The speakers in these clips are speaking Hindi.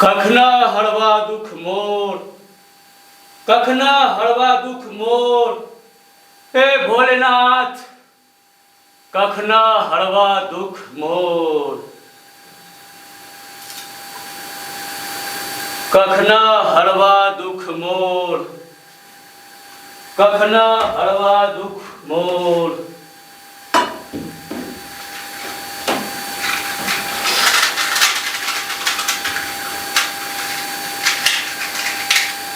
कखना हरवा दुख मोर, कखना हरवा दुख मोर, हे भोलेनाथ कखना हरवा दुख मोर, कखना हरवा दुख मोर, कखना हरवा दुख मोर।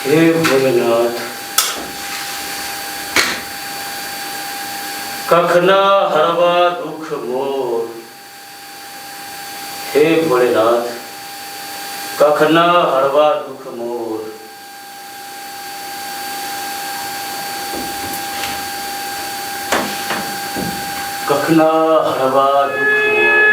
हे भोलेनाथ कखना हरवा दुख मोर, हे भोलेनाथ कखना हरवा दुख मोर। कखना हरवा दुख मोर।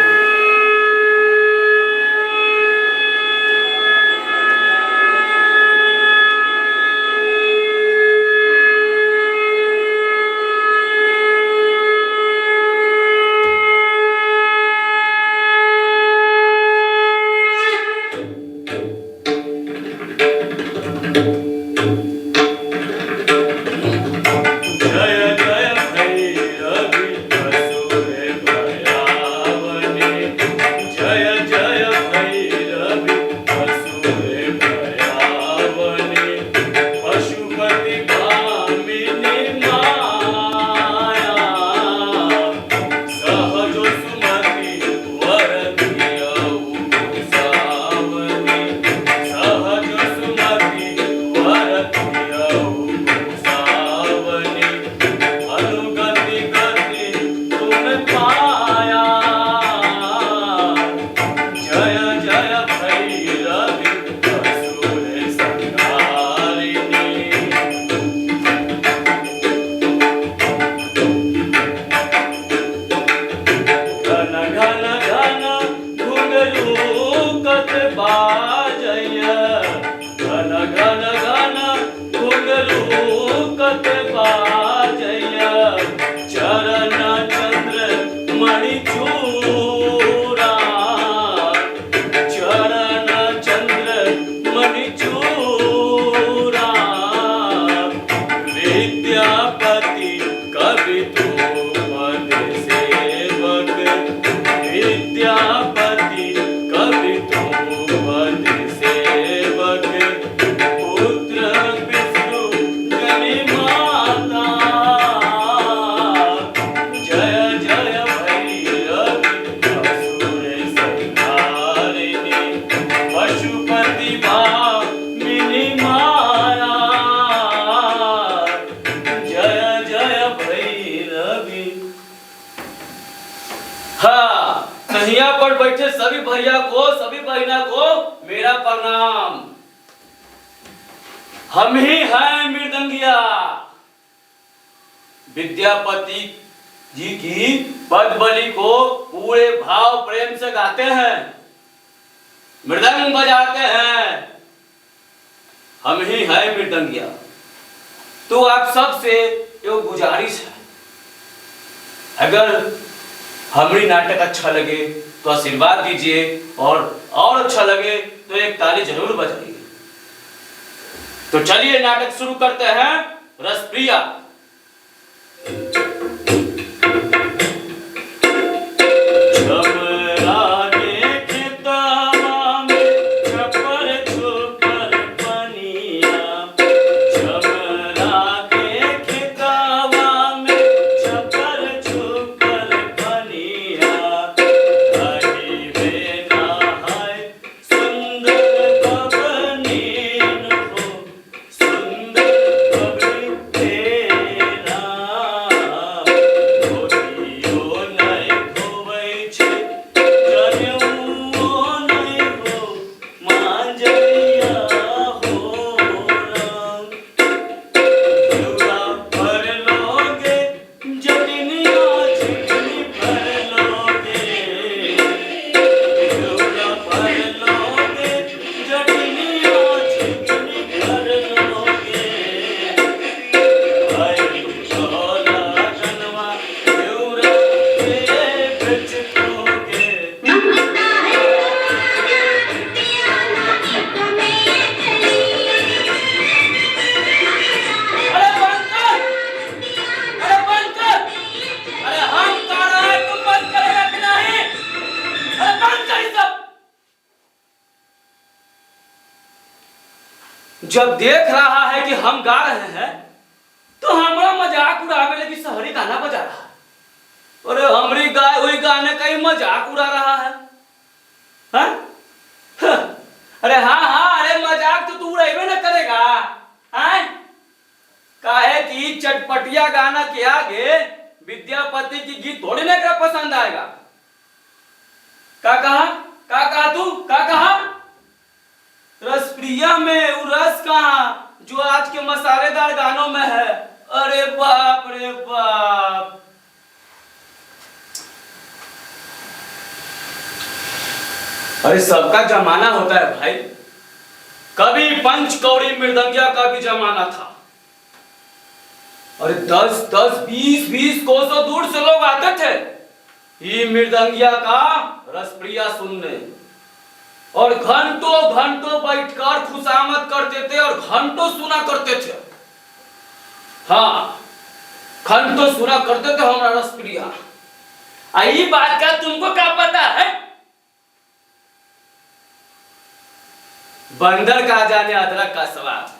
कन्हैया पर बैठे सभी भैया को, सभी बहना को मेरा प्रणाम। हम ही हैं मृदंगिया, विद्यापति जी की पद्मबली को पूरे भाव प्रेम से गाते हैं, मृदंग बजाते हैं। हम ही हैं मृदंगिया। तो आप सब से ये गुजारिश है, अगर हमारी नाटक अच्छा लगे तो आशीर्वाद दीजिए, और अच्छा लगे तो एक ताली जरूर बजाइए। तो चलिए नाटक शुरू करते हैं। रसप्रिया। सुंदर जब देख रहा है कि हम गा रहे हैं तो हमारा मजाक उड़ावे लगी, शहरी गाना बजा रहा है। अरे हमारी गाय हुई गाने का ही मजाक उड़ा रहा है। हाँ? अरे हाँ, अरे मजाक तो तू उड़ावे ना करेगा। हाँ? काहे कि चटपटिया गाना के आगे विद्यापति की गीत थोड़ी ना क्या पसंद आएगा। का कहा तू का कहा? रसप्रिया में वो रस कहाँ जो आज के मसालेदार गानों में है। अरे बाप रे बाप। अरे सबका जमाना होता है भाई। कभी पंचकौड़ी मृदंगिया का भी जमाना था। अरे 10-10, 20-20 कोसों दूर से लोग आते थे ये मृदंगिया का रसप्रिया सुनने, और घंटों घंटों बैठकर खुशामद करते थे और घंटों सुना करते थे। हाँ, घंटों सुना करते थे हमारा रसप्रिया। आई बात का तुमको क्या पता है? बंदर का जाने अदरक का स्वाद।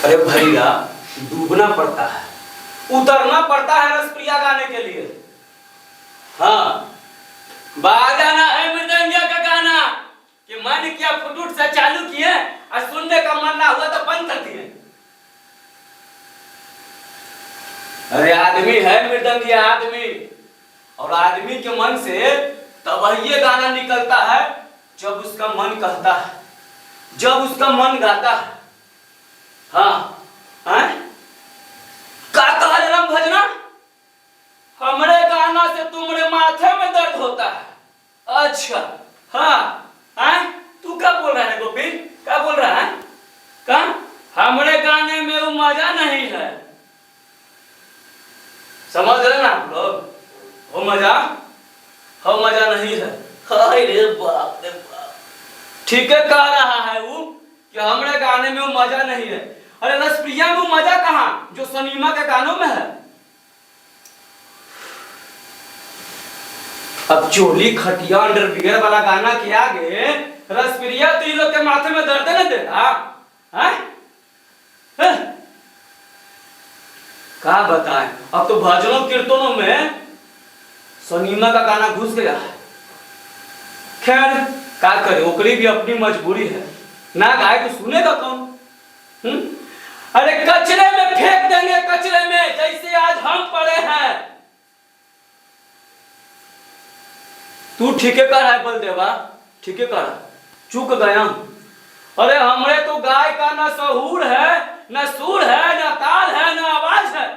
अरे भैया, डूबना पड़ता है, उतरना पड़ता है रसप्रिया गाने के लिए। हाँ, बजाना है मृदंगिया का गाना कि मन किया फुटुट से चालू किए और सुनने का मन ना हुआ तो बंद कर दिए। अरे आदमी है मृदंगिया आदमी, और आदमी के मन से तब ये गाना निकलता है जब उसका मन कहता है, जब उसका मन गाता है। हाँ, का कहा राम भजना? हमरे गाना से तुम्हारे माथे में दर्द होता है। अच्छा, हाँ, तू क्या बोल रहा है गोपी? क्या बोल रहा है? क्या हमरे गाने में वो मजा नहीं है? समझ रहे ना आप लोग? वो मजा नहीं है। अरे बाप रे बाप, ठीक है कह रहा है वो कि हमरे गाने में वो मजा नहीं है। अरे रसप्रिया में वो मजा कहाँ जो सनीमा के गानों में है? अब चोली खटिया अंडरवियर वाला गाना के आगे रसप्रिया तो इन लोग के माथे में दर्द न दे रहा। क्या बताएं, अब तो भजनों कीर्तनों में सनीमा का गाना घुस गया है। खैर क्या करे, ओकरी भी अपनी मजबूरी है, ना गाए तो सुनेगा कौन? अरे कचरे में फेंक देंगे, कचरे में, जैसे आज हम पड़े हैं। तू ठीक है कर रहा है बलदेवा, ठीक है कर रहा, चूक गया। अरे हमरे तो गाय का ना सहूर है, ना सुर है, ना ताल है, ना आवाज है।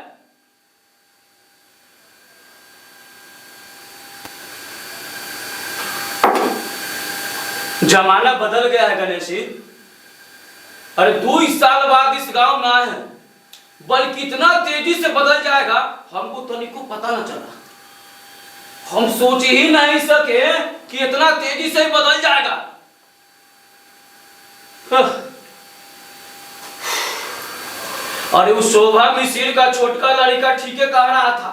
जमाना बदल गया है गणेशी। अरे 2 साल बाद इस गांव में आए हैं, बल्कि इतना तेजी से बदल जाएगा हमको तनिको पता न चला। हम सोच ही नहीं सके कि इतना तेजी से बदल जाएगा। अरे उस शोभा मिसिर का छोटका लड़का ठीक है कह रहा था,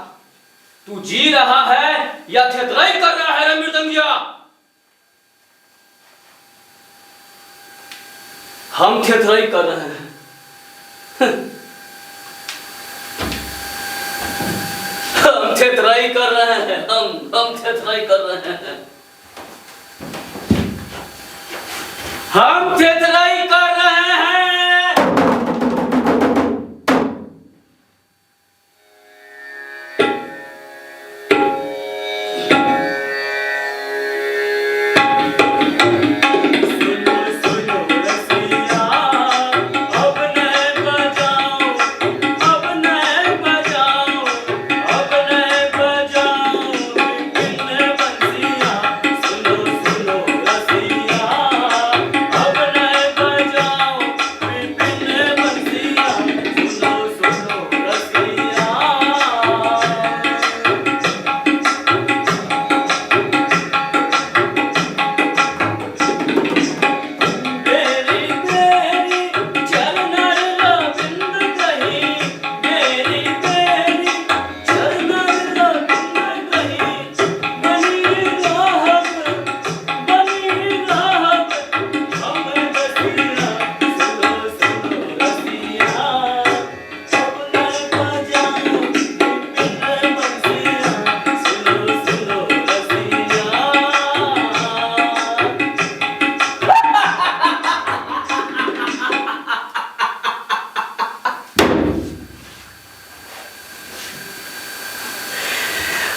तू जी रहा है या थेतराई कर रहा है मृदंगिया? हम थेतराई कर रहे हैं। हम थेतराई कर रहे हैं, हम थेतराई कर रहे हैं, हम थेतराई कर रहे हैं।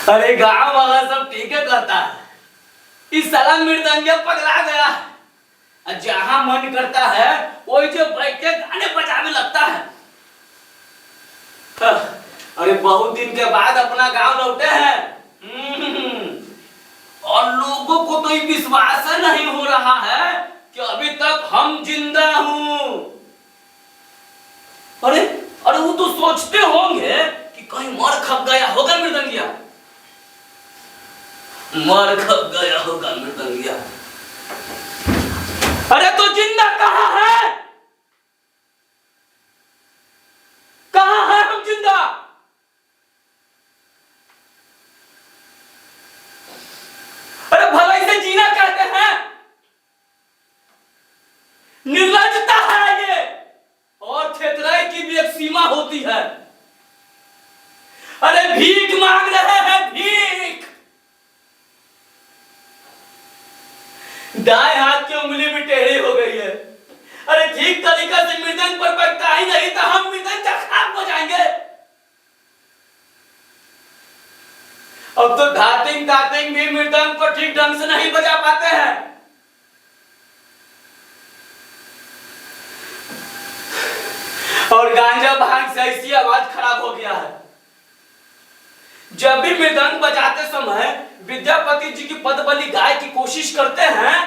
अरे गांव वाला सब ठीक है कहता है। इस साला मृदंगिया पगला गया है। जहां मन करता है वही जो बैठे गाने बजाने लगता है। अरे बहुत दिन के बाद अपना गांव लौटे हैं। और लोगों को तो ये विश्वास नहीं हो रहा है कि अभी तक हम जिंदा हूं। अरे अरे वो तो सोचते होंगे कि कहीं मर खप गया होगा मृदंगिया। मर खप गया होगा मृदंगिया। अरे तो जिंदा कहां है? कहां है हम जिंदा? अरे भलाई से जीना कहते हैं। निर्लज्जता है ये। और थेथराई की भी एक सीमा होती है। अरे भीख मांग रहे हैं, भीख। दाएं हाथ की उंगली भी टेढ़ी हो गई है। अरे ठीक तरीका से मृदंग पर बैठता ही नहीं तो हम मृदंग का खाक हो जाएंगे। अब तो धातिंग धातिंग भी मृदंग को ठीक ढंग से नहीं बजा पाते हैं। और गांजा भांग से ऐसी आवाज खराब हो गया है। जब भी मृदंग बजाते समय विद्यापति जी की पदबली गाय की कोशिश करते हैं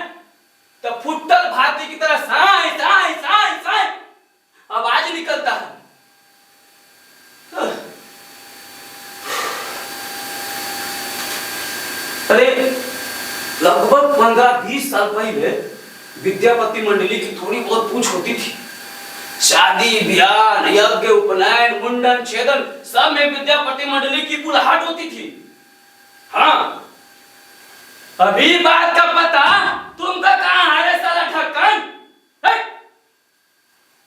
तो फुट्टल भाती की तरह साई साई साई साई आवाज निकलता है। अरे लगभग 15-20 साल पहले विद्यापति मंडली की थोड़ी बहुत पूछ होती थी। शादी ब्याह यज्ञ उपनयन मुंडन छेदन सब में विद्यापति मंडली की बुलाहट होती थी। हाँ अभी बात का पता तुमका कहां है रे साला ढक्कन?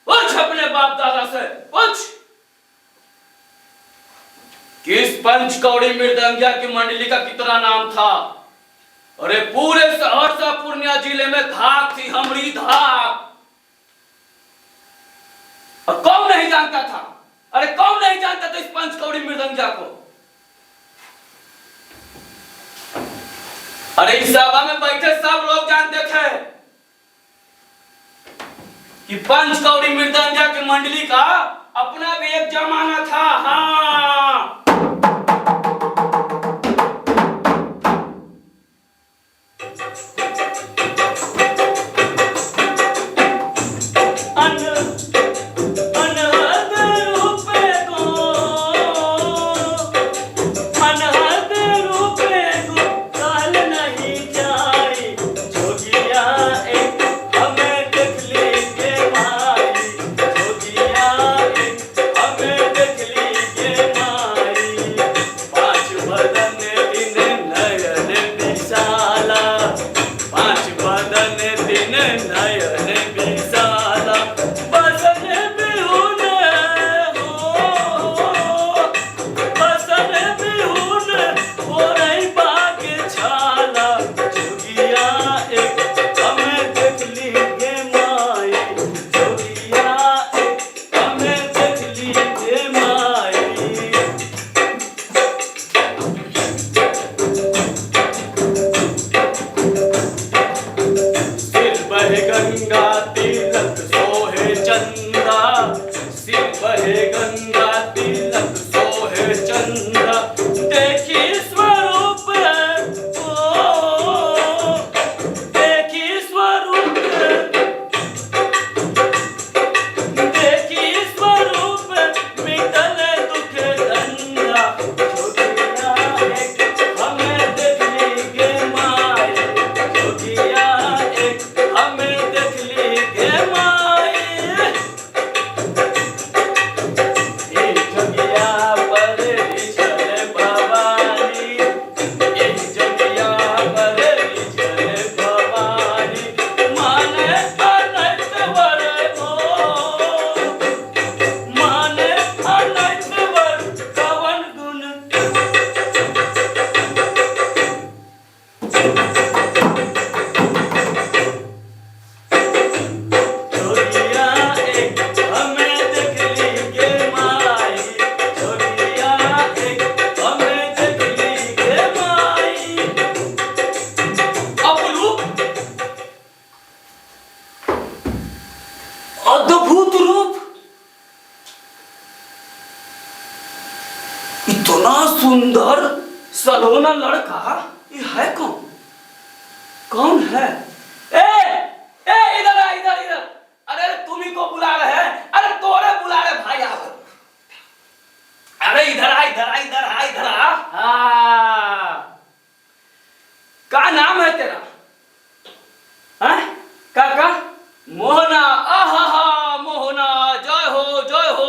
पूछ अपने बाप दादा से पूछ। किस पंचकौड़ी मृदंगिया की मंडली का कितना नाम था? अरे पूरे सहरसा पूर्णिया जिले में धाक थी, हमरी धाक। और कौन नहीं जानता था? अरे कौन नहीं जानता था इस पंचकौड़ी मृदंगिया को? अरे इस सभा में बैठे सब लोग जानते थे कि पंचकौड़ी मृदंगिया की मंडली का अपना भी एक जमाना था। हाँ सुंदर सलोना लड़का, ये है कौन? कौन है? ए ए इधर आ, इधर इधर। अरे तुम्ही को बुला रहे हैं? अरे तोरे बुला रहे भाई आप। अरे इधर आ, इधर आ, इधर आ, इधर आ। हाँ, क्या नाम है तेरा? हैं? का मोहना। आहा मोहना, जय हो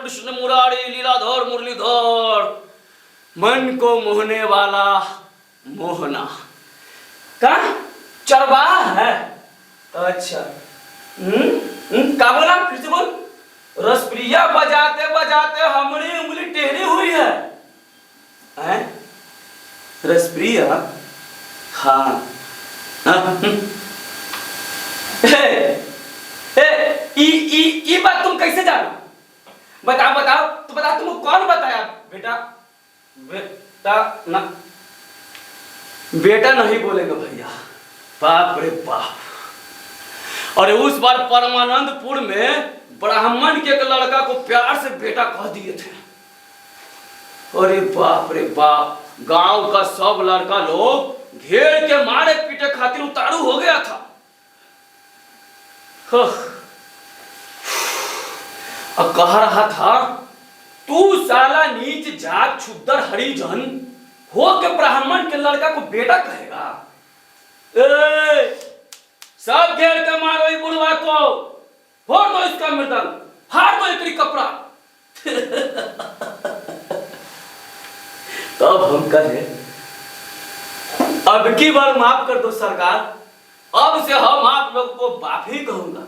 कृष्ण मुरारी लीलाधर मुरलीधर, मन को मोहने वाला मोहना। का चरवाहा है? अच्छा। का बोला? फिर से बोल। रसप्रिया बजाते बजाते हमारी उंगली टेढ़ी हुई है। हैं? रसप्रिया? हाँ। ई बात तुम कैसे जाना? बताओ तो बता, तुमको कौन बताया? बेटा नहीं बोलेंगे भैया। बाप रे बाप। अरे उस बार परमानंदपुर में ब्राह्मण के एक लड़का को प्यार से बेटा कह दिए थे। अरे बाप रे बाप, गांव का सब लड़का लोग घेर के मारे पीटे खातिर उतारू हो गया था। अब कह रहा था, तू साला नीच जात क्षुद्र हरिजन हो के ब्राह्मण के लड़का को बेटा कहेगा? सब घेर के मारो ई बुढ़वा को, फोड़ दो इसका मृदंग, फाड़ दो इसकी कपड़ा। तब हम कहे, अब की बार माफ कर दो सरकार, अब से हम आप लोग को बाप ही कहूंगा।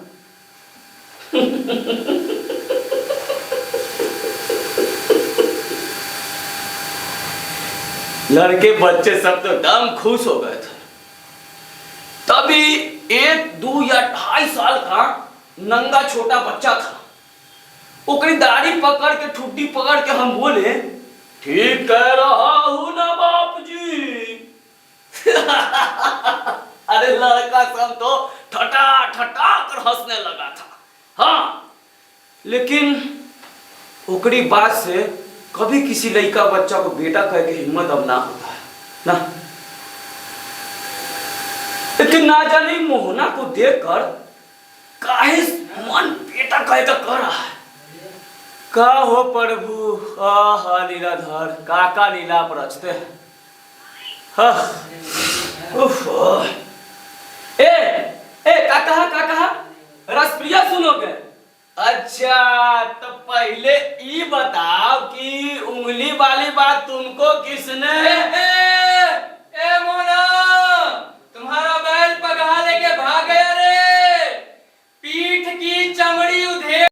लड़के बच्चे सब तो दम खुश हो गए थे। तभी 1, 2 या 2.5 साल का नंगा छोटा बच्चा था। ओकरी दाढ़ी पकड़ के, ठुड्डी पकड़ के हम बोले, ठीक कह रहा हूं ना बाप जी। अरे लड़का सब तो ठटा ठटा कर हंसने लगा था। हाँ, लेकिन ओकरी बात से कभी किसी लड़का बच्चा को बेटा कह के हिम्मत अब ना होता है ना। लेकिन ना जाने मोहना को देखकर काहे मन बेटा कह के कर रहा है। का हो प्रभु, आहा लीलाधर, काका लीला पर रचते हैं। का कहा? रसप्रिया सुनोगे? अच्छा, तो पहले ये बताओ कि उंगली वाली बात तुमको किसने? ए मोना, तुम्हारा बैल पगहा लेके भाग गया रे। पीठ की चमड़ी उधेड़।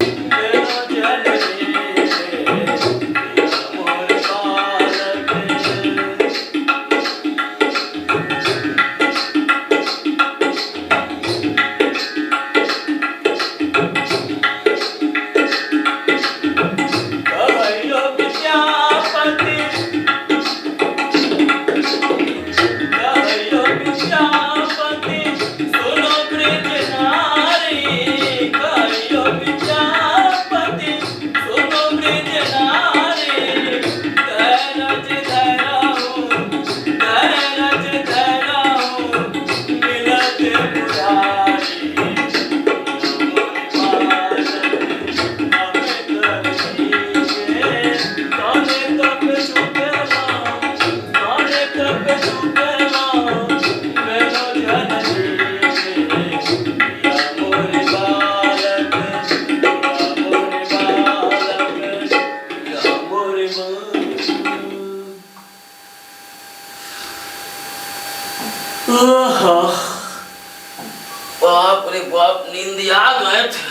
बाप रे बाप, नींद आ गए थे।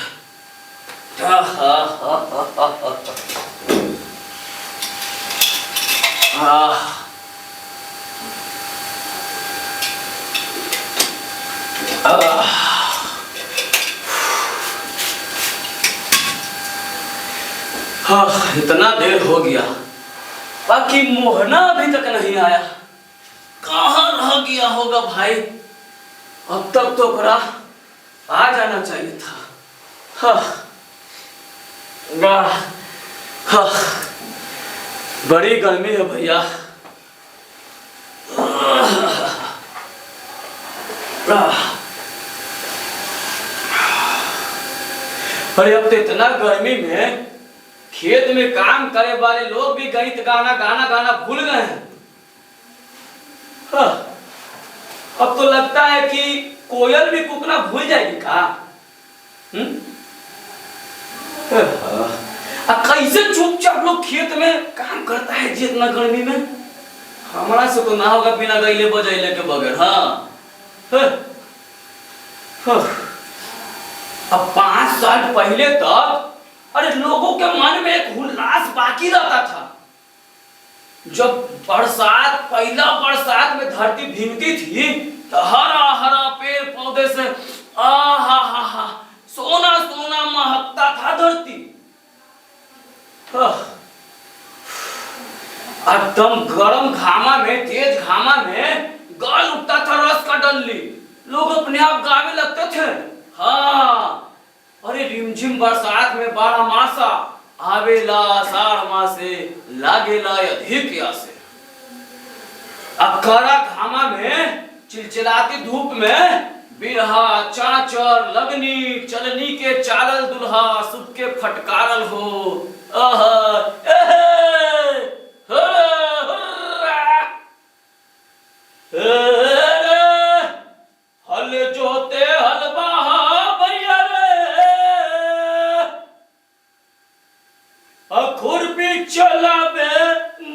इतना देर हो गया, बाकी मोहना अभी तक नहीं आया। कहाँ रह गया होगा भाई? अब तक तो ओकरा आ जाना चाहिए था। बड़ी गर्मी है भैया। अरे अब तो इतना गर्मी में खेत में काम करे वाले लोग भी गीत गाना गाना गाना भूल गए हैं। अब तो लगता है कि कोयल भी कुकना भूल जाएगी का। कैसे चुपचाप लोग खेत में काम करता है जी इतना गर्मी में। हमारा से तो ना होगा बिना गईले बजैले के बगैर। हाँ अब 5 साल पहले तक अरे लोगों के मन में एक उल्लास बाकी रहता था। जब बरसात पहला बरसात में धरती भीगती थी तो हरा हरा पेड़ पौधे से हा सोना सोना महकता था धरती। एकदम गरम घामा में तेज घामा में गल उठता था रस का डल्ली। लोग अपने आप गावे लगते थे। हाँ अरे रिमझिम बरसात में 12 मासा आवेला आषाढ़ मासे लागेला अधिक यासे। अब कड़ा घामा में चिलचिलाती धूप में बिरहा चाचर लगनी चलनी के चालल दुल्हा सुख के फटकारल हो। हल जोते हल बहा भैया रे खुरपी चलावे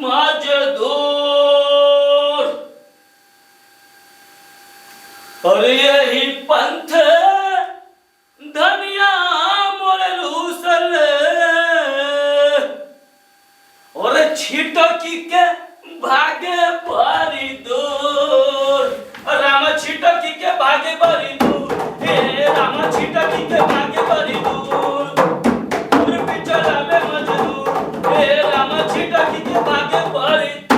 मजदूर। और यही पंथ धनिया मोरे रूसल और छिटकी के भागे बारी दूर। राम छिटकी के भागे बारी दूर। हे राम छिटकी के भागे बारी दूर। खुरपी चलावे मजदूर। हे राम छिटकी के भागे बारी दूर।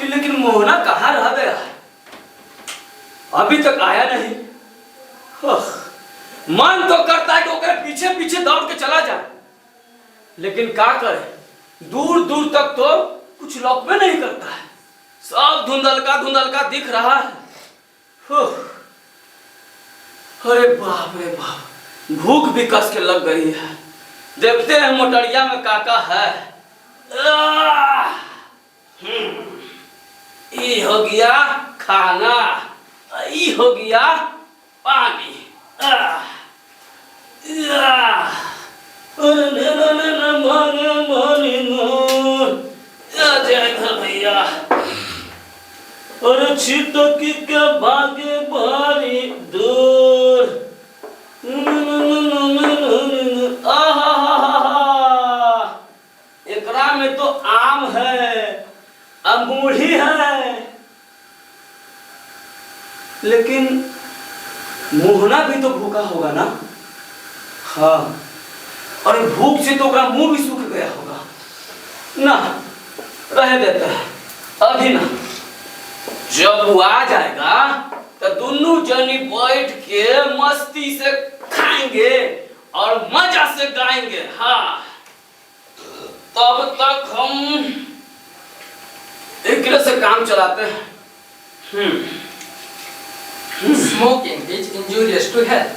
लेकिन मोहना कहाँ रह गया? अभी तक आया नहीं। मन तो करता है कि ओकरे पीछे पीछे दौड़ के चला जाए, लेकिन क्या करे दूर दूर तक तो कुछ लौकवे नहीं करता है। सब धुंधलका धुंधलका दिख रहा है। अरे बाप रे बाप, भूख भी कस के लग गई है। देखते हैं मोटरिया में काका है। ये हो गया खाना, ये हो गया पानी। भैया और छिटकी के भागे बारी दूर। एकरा में तो आम है, अंगूठी है, लेकिन मोहना भी तो भूखा होगा ना। हाँ और भूख से तो मुंह भी सूख गया होगा ना। रह देता है अभी ना, जब वो आ जाएगा तो दोनों जनी बैठ के मस्ती से खाएंगे और मजा से गाएंगे। हाँ तब तक हम एक से काम चलाते हैं। Smoking is injurious to health.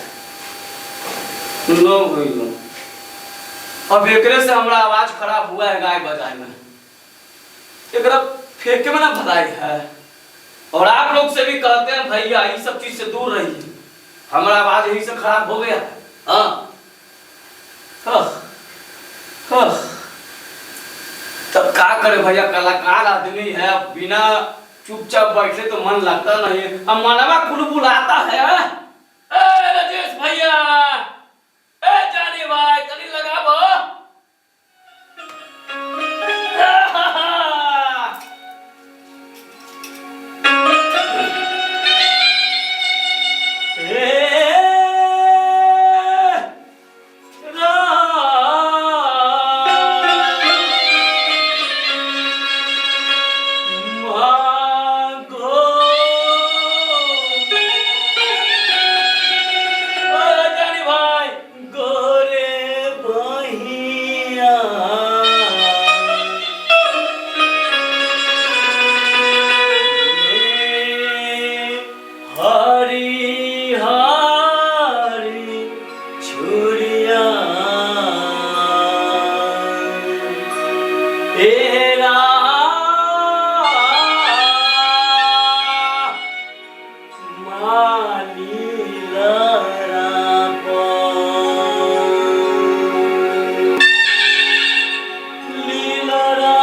No भाई नो, अब एकरे से हमारा आवाज खराब हुआ है गाय बजाय में। एकरा फेंके में ना भलाई है। और आप लोग से भी कहते हैं भैया ये सब चीज से दूर रहिए, हमारा आवाज यही से खराब हो गया। हाँ तब क्या करे भैया, कलाकार आदमी है, बिना चुपचाप बैठे तो मन लगता नहीं। अब मनवा कुलबुलाता है। ए राजेश भैया, ए जानी भाई तनी लगाबो। जानी भाई हरी हरी छुरिया हेरा माली लहरा लीलरा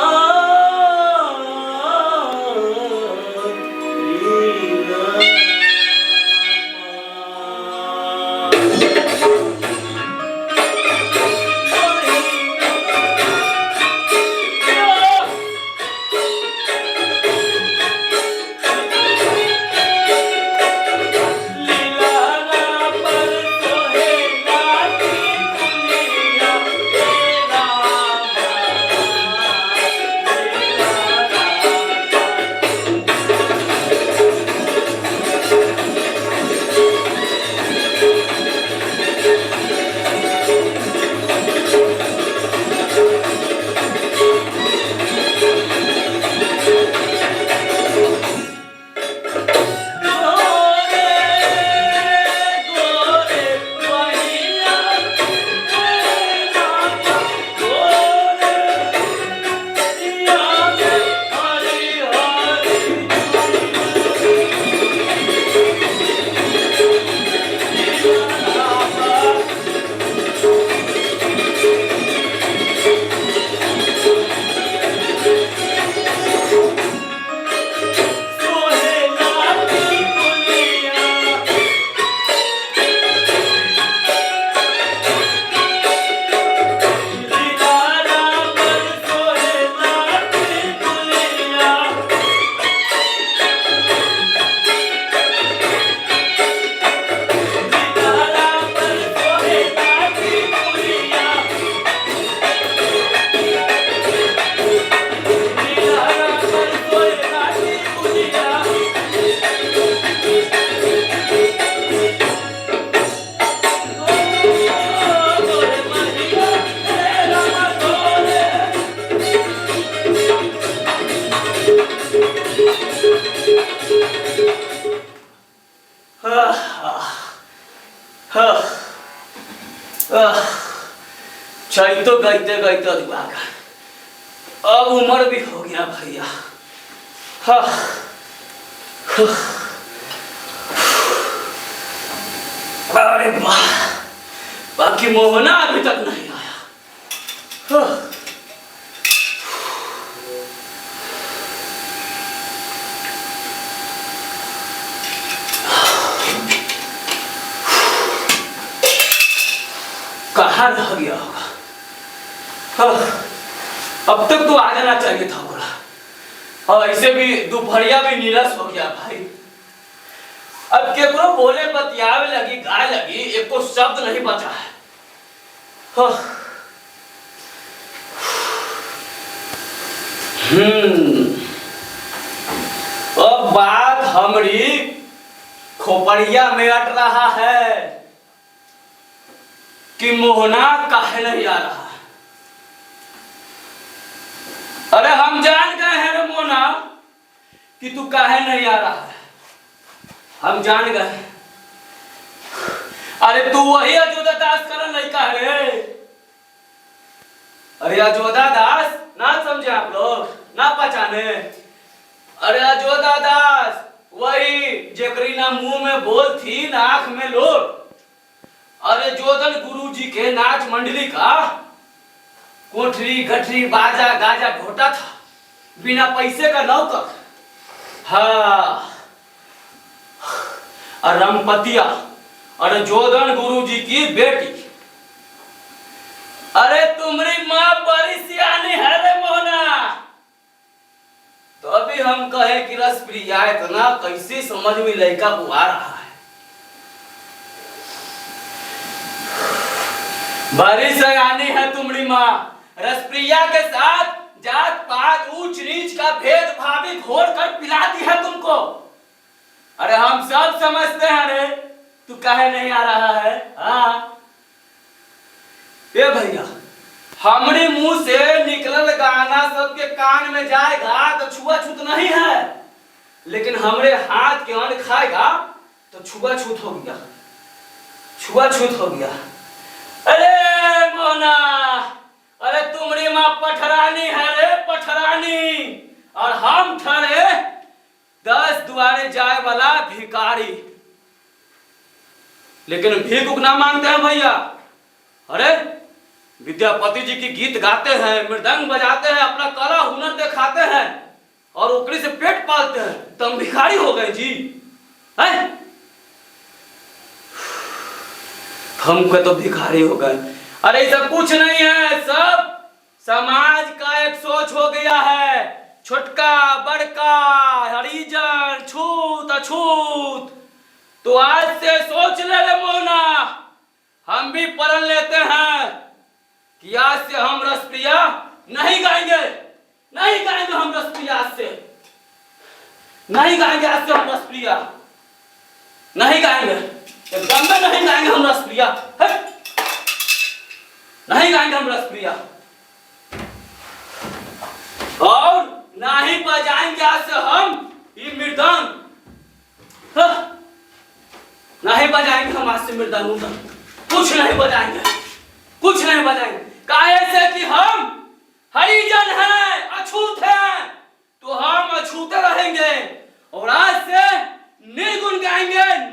चल तो गईते गईते अधुआ का अब उम्र भी हो गया भैया। अरे वाह, बाकी मोहना अभी तक नहीं आया। कहाँ रह गया होगा? अब तक तो आ जाना चाहिए था बोला। और ऐसे भी दोपहरिया भी नीरस हो गया भाई। अब केकरो बोले बतियावे लगी, गाय लगी, एक को शब्द नहीं बचा है। अब बात हमारी खोपड़िया में अट रहा है कि मोहना काहे नहीं आ रहा है। अरे हम जान गए हैं रे मोहना कि तू काहे नहीं आ रहा है, हम जान गए। अरे तू वही अजोदा दास करन लड़का है रे। अरे अजोदा दास ना समझे आप लोग, ना पहचाने। अरे अजोदा दास वही जेकरी ना मुंह में बोल थी ना आंख में लोट। अरे जोधन गुरुजी के नाच मंडली का कोठरी गठरी बाजा गाजा घोटा था, बिना पैसे का नौकर। हाँ, और रमपतिया और जोधन गुरुजी की बेटी। अरे तुम्हारी माँ बड़ी सियानी है रे मोहना। तो अभी हम कहे कि रस प्रिया इतना कैसे समझ में लड़का को आ रहा है। बड़ी सियानी है तुम्हारी माँ। रसप्रिया के साथ जात पात ऊंच नीच का भेद भावी घोर कर पिलाती है तुमको। अरे हम सब समझते हैं रे, तू काहे नहीं आ रहा है? हाँ ये भैया, हमारे मुंह से निकलल गाना सबके कान में जाएगा तो छुआछूत नहीं है, लेकिन हमरे हाथ के अन्न खाएगा तो छुआछूत हो गया, छुआछूत हो गया। अरे मोना, अरे तुम्हारी माँ पठरानी है रे, पठरानी, और हम ठहरे 10 दुआरे जाए वाला भिखारी। लेकिन भीख उक ना मांगते हैं भैया। अरे विद्यापति जी की गीत गाते हैं, मृदंग बजाते हैं, अपना कला हुनर दिखाते हैं और ओकरी से पेट पालते हैं, तो हम भिखारी हो गए जी हैं? हम को तो भिखारी हो गए। अरे ये सब कुछ नहीं है, सब समाज का एक सोच हो गया है, छोटका बड़का, हरिजन, छूत अछूत। तो आज से सोच ले रे मोना, हम भी प्रण लेते हैं कि आज से हम रसप्रिया नहीं गाएंगे, नहीं गाएंगे हम रसप्रिया, आज से नहीं गाएंगे, आज से हम रसप्रिया नहीं गाएंगे, एकदम में नहीं गाएंगे हम रसप्रिया, नहीं गाएंगे हम रसप्रिया, और ना ही बजाएंगे आज से हम ये मृदंग, नहीं बजाएंगे हम आज से मृदंग, कुछ नहीं बजाएंगे, कुछ नहीं बजाएंगे। काहे से कि हम हरिजन हैं, अछूत हैं, तो हम अछूते रहेंगे और आज से निर्गुण गाएंगे,